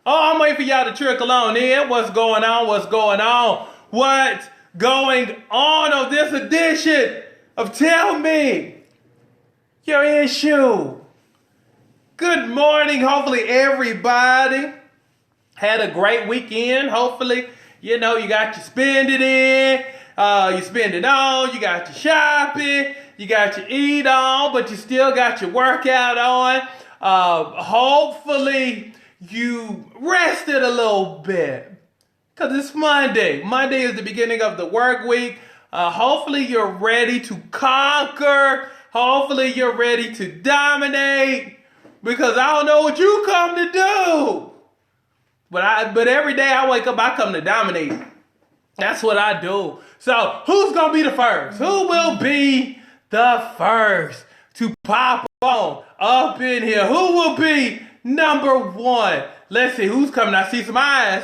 Oh, I'm waiting for y'all to trickle on in. What's going on? What's going on? What's going on this edition of Tell Me Your Issue? Good morning. Hopefully everybody had a great weekend. Hopefully, you got your spend it in, you spend it on, you got your shopping, you got your eat on, but you still got your workout on. Hopefully you rested a little bit because it's Monday. Monday is the beginning of the work week. Hopefully you're ready to conquer. Hopefully you're ready to dominate because I don't know what you come to do. But every day I wake up, I come to dominate. That's what I do. So who's going to be the first? Who will be the first to pop on up in here? Who will be number one? Let's see who's coming. I see some eyes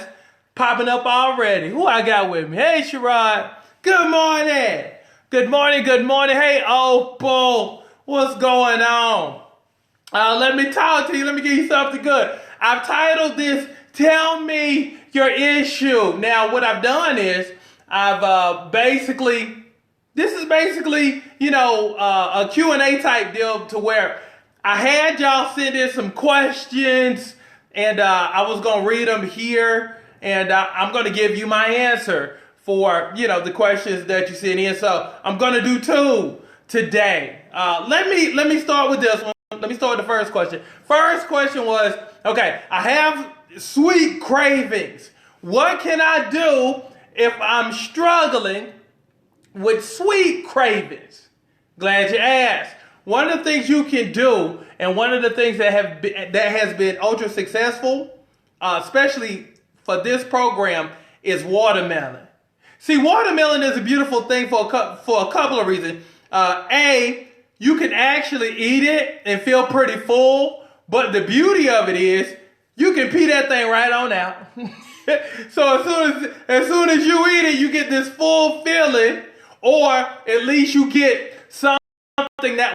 popping up already. Who I got with me? Hey, Sherrod. Good morning. Good morning. Good morning. Hey, Opal. What's going on? Let me talk to you. Let me give you something good. I've titled this, Tell Me Your Issue. Now, what I've done is I've this is basically, a Q&A type deal to where I had y'all send in some questions and I was going to read them here and I'm going to give you my answer for, the questions that you sent in. So I'm going to do two today. Let me start with this one. Let me start with the first question. First question was, okay, I have sweet cravings. What can I do if I'm struggling with sweet cravings? Glad you asked. One of the things you can do, and one of the things that has been ultra successful, especially for this program, is watermelon. See, watermelon is a beautiful thing for a couple of reasons. A, you can actually eat it and feel pretty full, but the beauty of it is you can pee that thing right on out. So as soon as you eat it, you get this full feeling, or at least you get something that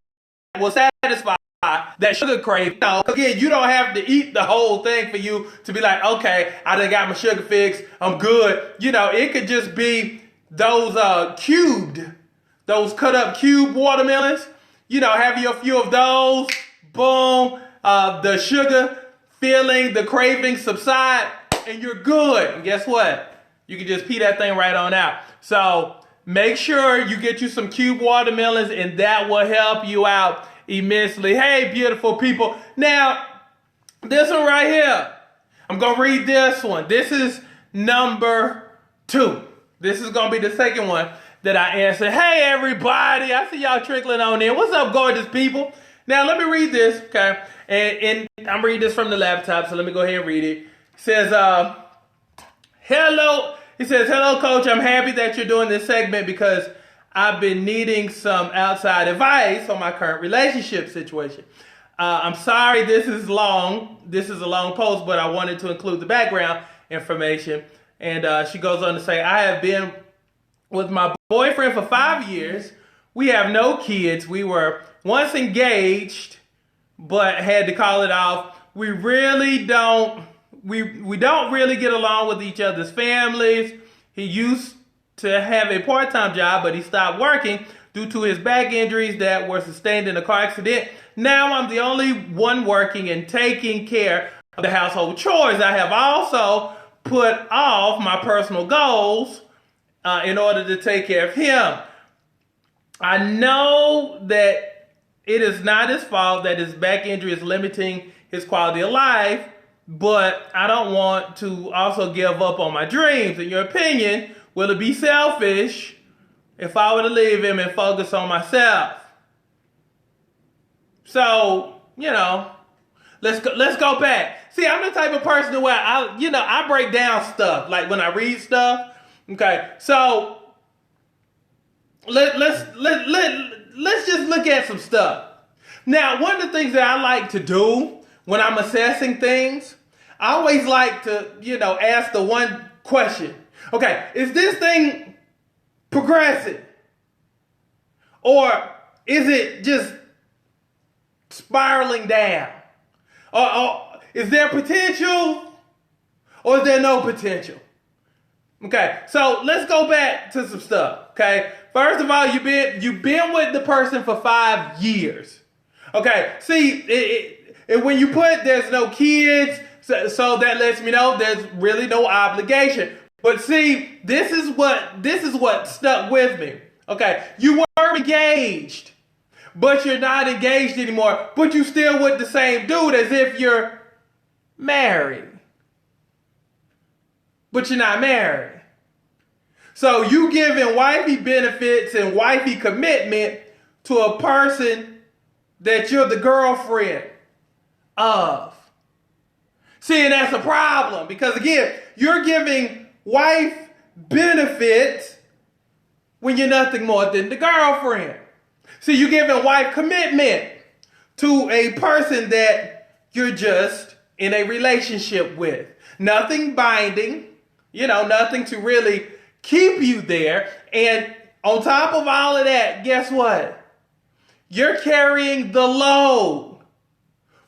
will satisfy that sugar craving. Again, you don't have to eat the whole thing for you to be like, okay, I done got my sugar fix, I'm good. It could just be those cut up cube watermelons. Have you a few of those, boom, the sugar feeling, the craving subside, and you're good. And guess what? You can just pee that thing right on out. So make sure you get you some cube watermelons, and that will help you out immensely. Hey, beautiful people. Now, this one right here, I'm going to read this one. This is number 2. This is going to be the second one that I answer. Hey, everybody. I see y'all trickling on in. What's up, gorgeous people? Now, let me read this, okay? And I'm reading this from the laptop, so let me go ahead and read it. It says, hello. It says, hello, coach. I'm happy that you're doing this segment because I've been needing some outside advice on my current relationship situation. I'm sorry this is long. This is a long post, but I wanted to include the background information. And she goes on to say, I have been with my boyfriend for 5 years. We have no kids. We were once engaged, but had to call it off. We really don't really get along with each other's families. He used to have a part-time job, but he stopped working due to his back injuries that were sustained in a car accident. Now I'm the only one working and taking care of the household chores. I have also put off my personal goals in order to take care of him. I know that it is not his fault that his back injury is limiting his quality of life, but I don't want to also give up on my dreams. In your opinion, will it be selfish if I were to leave him and focus on myself? So, let's go back. See, I'm the type of person where I break down stuff, like when I read stuff. Okay, so let's just look at some stuff. Now, one of the things that I like to do when I'm assessing things, I always like to, ask the one question. Okay, is this thing progressing? Or is it just spiraling down? Or is there potential Or is there no potential? Okay, so let's go back to some stuff. Okay, first of all, you've been with the person for 5 years. Okay, see, when you put there's no kids, so that lets me know there's really no obligation. But see, this is what stuck with me. Okay, you were engaged, but you're not engaged anymore. But you still with the same dude as if you're married, but you're not married. So you giving wifey benefits and wifey commitment to a person that you're the girlfriend of. See, and that's a problem because again, you're giving wife benefits when you're nothing more than the girlfriend. See, you're giving wife commitment to a person that you're just in a relationship with. Nothing binding, nothing to really keep you there. And on top of all of that, guess what? You're carrying the load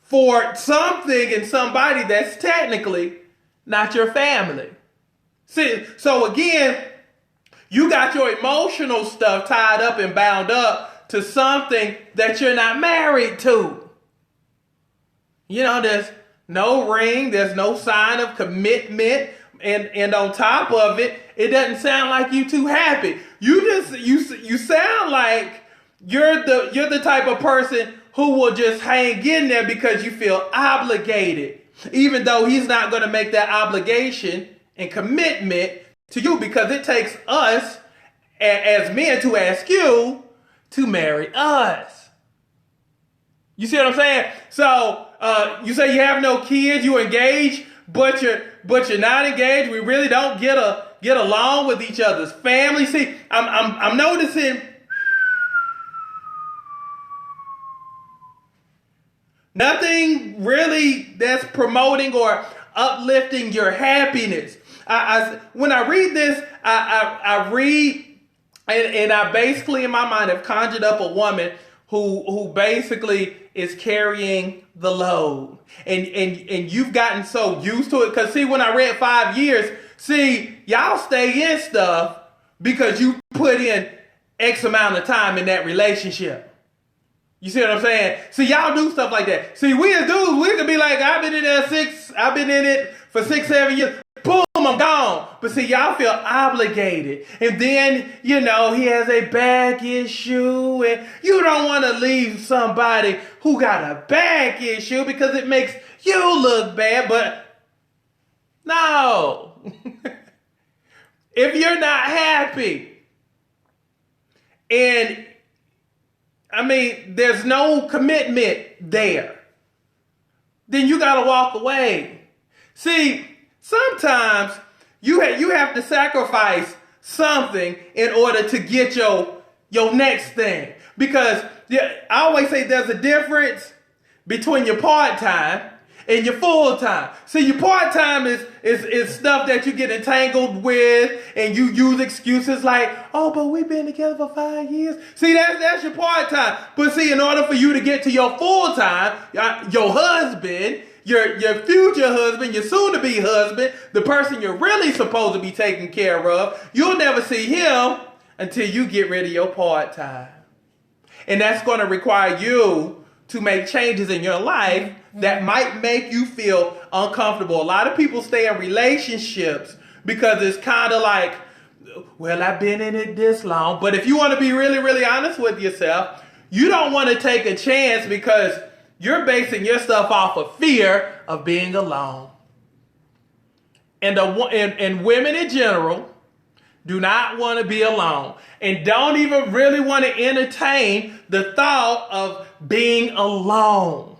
for something and somebody that's technically not your family. See, so again, you got your emotional stuff tied up and bound up to something that you're not married to. There's no ring, there's no sign of commitment. And on top of it, it doesn't sound like you too happy. You sound like you're the type of person who will just hang in there because you feel obligated, even though he's not going to make that obligation and commitment to you because it takes us as men to ask you to marry us. You see what I'm saying? So you say you have no kids, you engaged, but you're not engaged. We really don't get along with each other's family. See, I'm noticing nothing really that's promoting or uplifting your happiness. When I read this, I read and I basically in my mind have conjured up a woman who basically is carrying the load. And you've gotten so used to it. Because see, when I read 5 years, see, y'all stay in stuff because you put in X amount of time in that relationship. You see what I'm saying? See, y'all do stuff like that. See, we as dudes, we could be like, I've been in it for 6, 7 years. Boom, I'm gone. But see, y'all feel obligated. And then, he has a back issue. And you don't want to leave somebody who got a back issue because it makes you look bad. But no. If you're not happy and there's no commitment there, then you got to walk away. See, sometimes you have to sacrifice something in order to get your next thing. Because I always say there's a difference between your part-time and your full-time. See, your part-time is stuff that you get entangled with and you use excuses like, oh, but we've been together for 5 years. See, that's your part-time. But see, in order for you to get to your full-time, your husband, your future husband, your soon-to-be husband, the person you're really supposed to be taking care of, you'll never see him until you get rid of your part-time. And that's going to require you to make changes in your life that might make you feel uncomfortable. A lot of people stay in relationships because it's kind of like, well, I've been in it this long. But if you want to be really, really honest with yourself, you don't want to take a chance because you're basing your stuff off of fear of being alone. And women in general do not want to be alone and don't even really want to entertain the thought of being alone.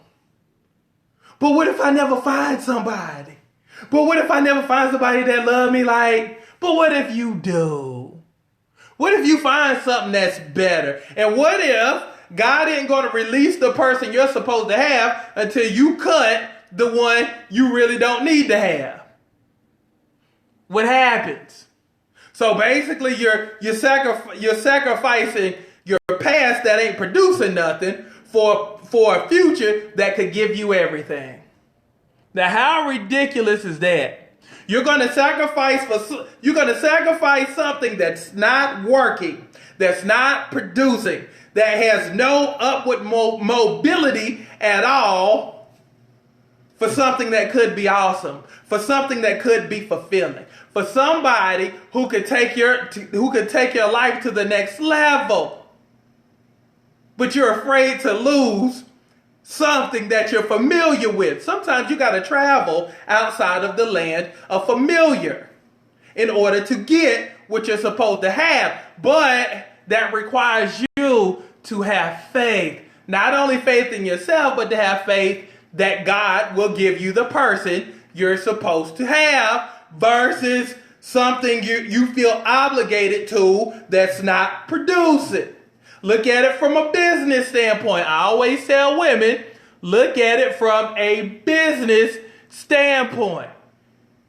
But what if I never find somebody? But what if I never find somebody that loves me but what if you do? What if you find something that's better? And what if God ain't going to release the person you're supposed to have until you cut the one you really don't need to have? What happens? So basically you're sacrificing your past that ain't producing nothing for a future that could give you everything. Now, how ridiculous is that? You're going to sacrifice something that's not working, that's not producing, that has no upward mobility at all, for something that could be awesome, for something that could be fulfilling, for somebody who could take your life to the next level. But you're afraid to lose something that you're familiar with. Sometimes you got to travel outside of the land of familiar in order to get what you're supposed to have. But that requires you to have faith. Not only faith in yourself, but to have faith that God will give you the person you're supposed to have versus something you feel obligated to that's not producing. Look at it from a business standpoint. I always tell women, look at it from a business standpoint.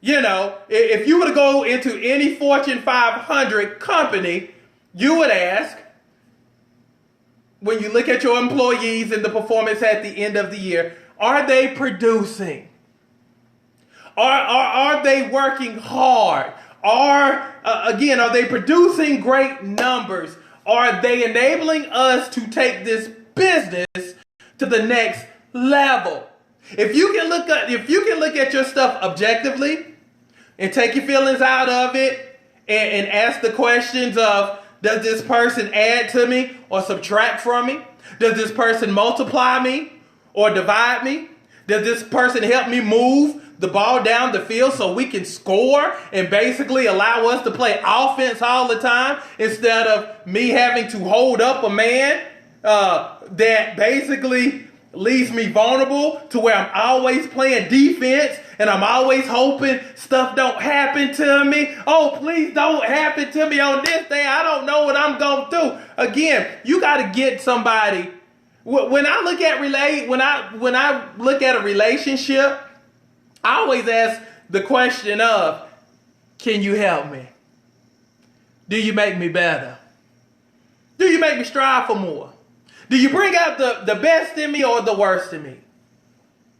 You know, if you were to go into any Fortune 500 company, you would ask, when you look at your employees and the performance at the end of the year, are they producing? Are they working hard? Are they producing great numbers? Are they enabling us to take this business to the next level? If you can look at your stuff objectively and take your feelings out of it and ask the questions of, does this person add to me or subtract from me? Does this person multiply me or divide me? Does this person help me move the ball down the field so we can score and basically allow us to play offense all the time instead of me having to hold up a man that basically leaves me vulnerable to where I'm always playing defense and I'm always hoping stuff don't happen to me. Oh, please don't happen to me on this day. I don't know what I'm going to do. Again, you got to get somebody. When I look at a relationship, I always ask the question of, can you help me? Do you make me better? Do you make me strive for more? Do you bring out the best in me or the worst in me?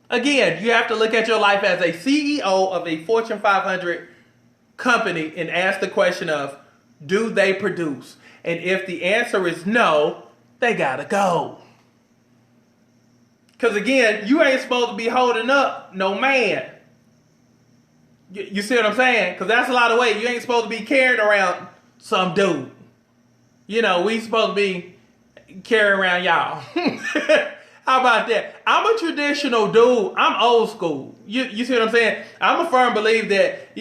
Again, you have to look at your life as a CEO of a Fortune 500 company and ask the question of, do they produce? And if the answer is no, they gotta go. Because again, you ain't supposed to be holding up no man. You see what I'm saying? Because that's a lot of weight. You ain't supposed to be carrying around some dude. You know, we supposed to be carrying around y'all. How about that? I'm a traditional dude. I'm old school. You see what I'm saying? I'm a firm believer that,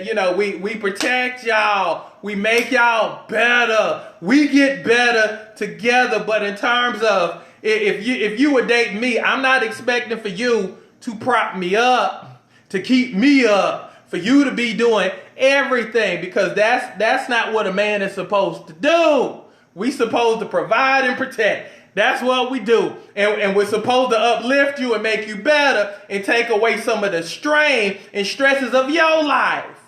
you know, we protect y'all. We make y'all better. We get better together. But in terms of, if you would date me, I'm not expecting for you to prop me up, to keep me up, for you to be doing everything, because that's not what a man is supposed to do. We supposed to provide and protect. That's what we do. And we're supposed to uplift you and make you better and take away some of the strain and stresses of your life.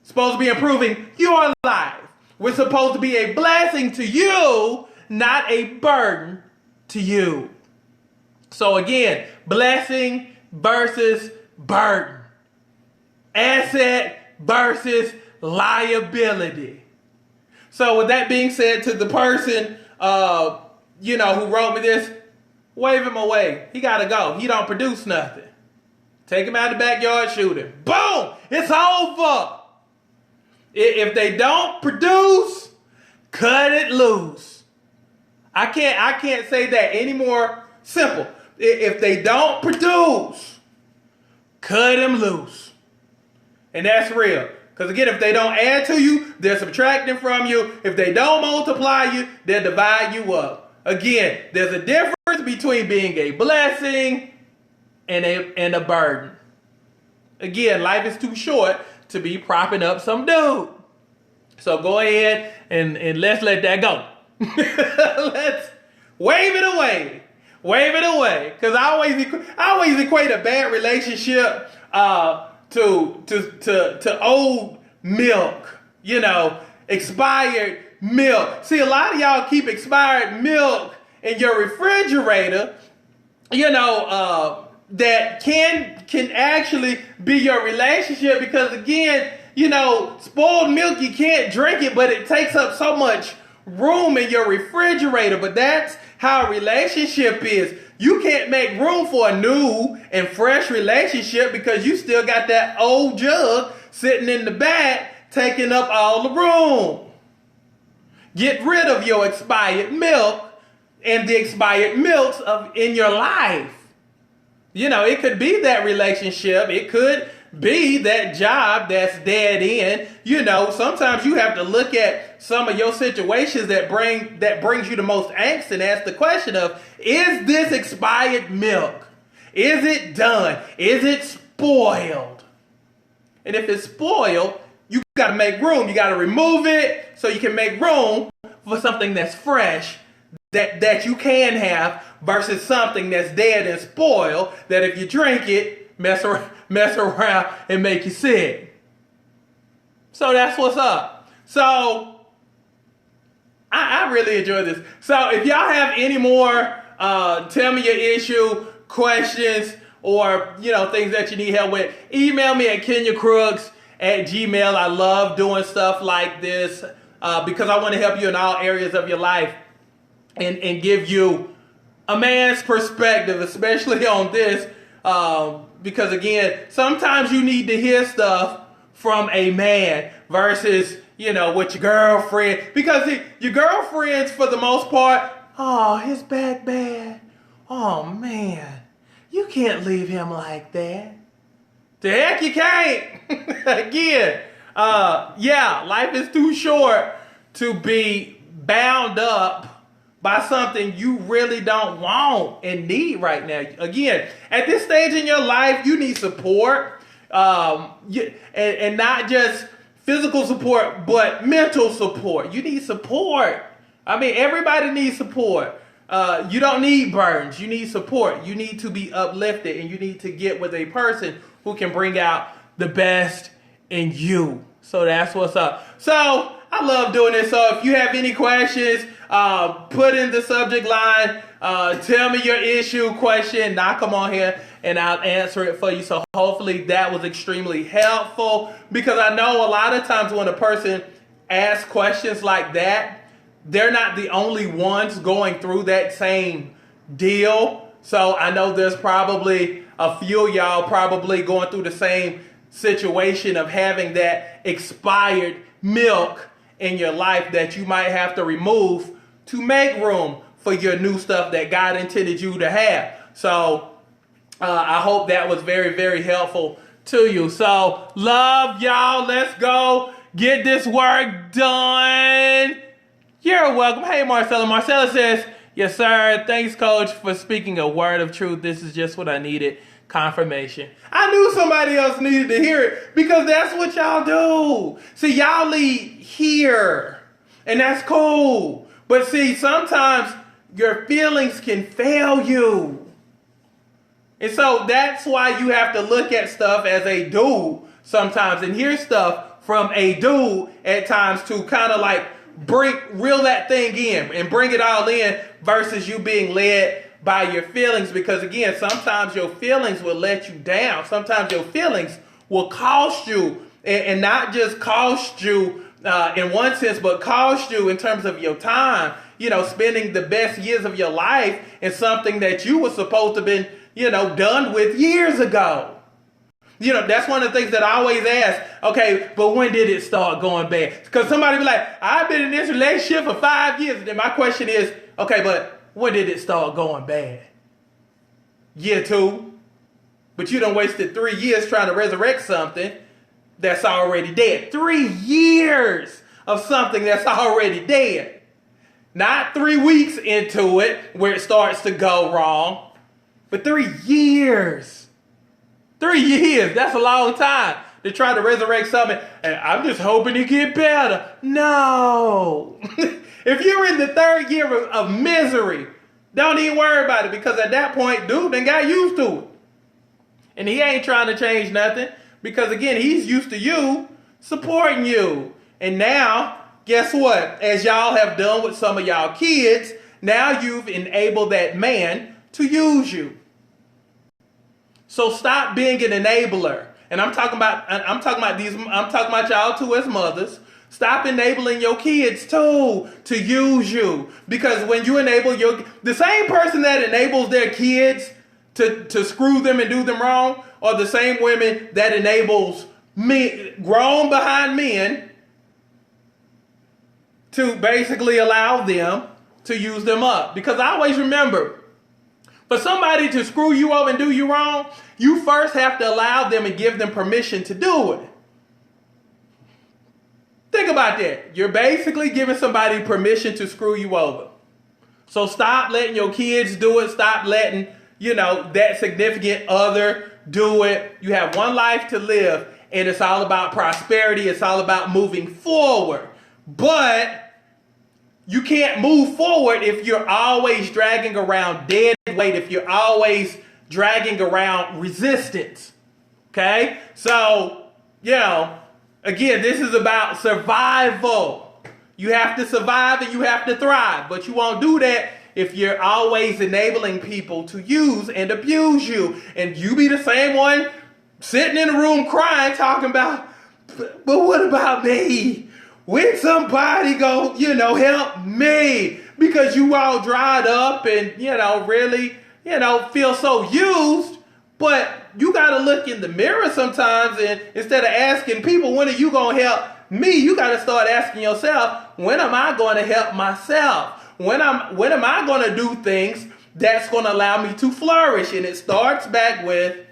Supposed to be improving your life. We're supposed to be a blessing to you, not a burden to you. So again, blessing versus burden. Asset versus liability. So with that being said, to the person, who wrote me this, wave him away. He got to go. He don't produce nothing. Take him out of the backyard, shoot him. Boom! It's over. If they don't produce, cut it loose. I can't say that any more simple. If they don't produce, cut them loose. And that's real. Because again, if they don't add to you, they're subtracting from you. If they don't multiply you, they'll divide you up. Again, there's a difference between being a blessing and a burden. Again, life is too short to be propping up some dude. So go ahead and let's let that go. Let's wave it away. Wave it away. Because I always equate a bad relationship to old milk, expired milk. See, a lot of y'all keep expired milk in your refrigerator, that can can actually be your relationship because, again, spoiled milk, you can't drink it, but it takes up so much room in your refrigerator. But that's how a relationship is. You can't make room for a new and fresh relationship because you still got that old jug sitting in the back taking up all the room. Get rid of your expired milk and the expired milks in your life. It could be that relationship. It could be that job that's dead end. Sometimes you have to look at some of your situations that brings you the most angst and ask the question of, is this expired milk? Is it done? Is it spoiled? And if it's spoiled, you got to make room. You got to remove it so you can make room for something that's fresh that you can have versus something that's dead and spoiled that if you drink it, mess around and make you sick. So that's what's up. So I really enjoy this. So if y'all have any more tell me your issue, questions, or things that you need help with, email me at kenyacrooks@gmail. I love doing stuff like this because I want to help you in all areas of your life and give you a man's perspective, especially on this. Because again, sometimes you need to hear stuff from a man versus, with your girlfriend. Because your girlfriends, for the most part, oh, his back bad. Oh, man. You can't leave him like that. The heck you can't. Again, life is too short to be bound up by something you really don't want and need right now. Again, at this stage in your life, you need support, and not just physical support, but mental support. You need support. I mean, everybody needs support. You don't need burdens. You need support. You need to be uplifted, and you need to get with a person who can bring out the best in you. So that's what's up. So I love doing this. So if you have any questions, put in the subject line, tell me your issue, question, knock them on here, and I'll answer it for you. So hopefully that was extremely helpful, because I know a lot of times when a person asks questions like that, they're not the only ones going through that same deal. So I know there's probably a few of y'all probably going through the same situation of having that expired milk in your life that you might have to remove to make room for your new stuff that God intended you to have. So I hope that was very, very helpful to you. So love y'all. Let's go get this work done. You're welcome. Hey, Marcella. Marcella says, yes, sir. Thanks, coach, for speaking a word of truth. This is just what I needed. Confirmation. I knew somebody else needed to hear it, because that's what y'all do. See, y'all lead here, and that's cool. But see, sometimes your feelings can fail you. And so that's why you have to look at stuff as a dude sometimes and hear stuff from a dude at times to kind of like reel that thing in and bring it all in versus you being led by your feelings. Because again, sometimes your feelings will let you down. Sometimes your feelings will cost you, and not just cost you in one sense, but cost you in terms of your time, spending the best years of your life in something that you were supposed to have been, done with years ago. That's one of the things that I always ask. Okay, but when did it start going bad? Because somebody be like, I've been in this relationship for 5 years. And then my question is, okay, but when did it start going bad? Year 2. But you done wasted 3 years trying to resurrect something that's already dead. 3 years of something that's already dead. Not 3 weeks into it where it starts to go wrong, but 3 years. 3 years, that's a long time to try to resurrect something. And I'm just hoping it get better. No. If you're in the 3rd year of misery, don't even worry about it, because at that point, dude done got used to it. And he ain't trying to change nothing, because again, he's used to you supporting you. And now, guess what? As y'all have done with some of y'all kids, now you've enabled that man to use you. So stop being an enabler. And I'm talking about y'all too as mothers. Stop enabling your kids too to use you. Because when you enable the same person that enables their kids to screw them and do them wrong are the same women that enables grown behind men to basically allow them to use them up. Because I always remember, for somebody to screw you over and do you wrong, you first have to allow them and give them permission to do it. Think about that. You're basically giving somebody permission to screw you over. So stop letting your kids do it. Stop letting, that significant other do it. You have one life to live, and it's all about prosperity. It's all about moving forward. But you can't move forward if you're always dragging around dead weight, if you're always dragging around resistance. Okay? So, again, this is about survival. You have to survive and you have to thrive. But you won't do that if you're always enabling people to use and abuse you. And you be the same one sitting in the room crying, talking about, but what about me? When somebody go, help me, because you all dried up and, really, feel so used. But you got to look in the mirror sometimes, and instead of asking people, when are you going to help me? You got to start asking yourself, when am I going to help myself? When am I going to do things that's going to allow me to flourish? And it starts back with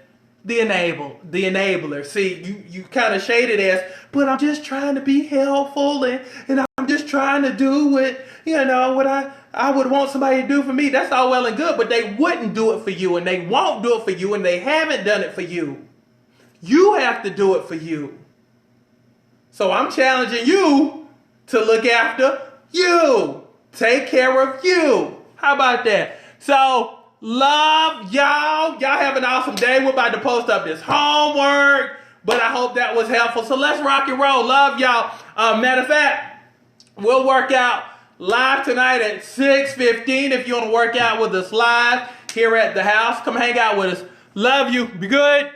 the enabler. See, you kind of shade it as, but I'm just trying to be helpful and I'm just trying to do what I would want somebody to do for me. That's all well and good, but they wouldn't do it for you, and they won't do it for you, and they haven't done it for you. You have to do it for you. So I'm challenging you to look after you. Take care of you. How about that? So, love y'all. Y'all have an awesome day. We're about to post up this homework, but I hope that was helpful. So let's rock and roll. Love y'all. Matter of fact, we'll work out live tonight at 6:15. If you want to work out with us live here at the house, come hang out with us. Love you. Be good.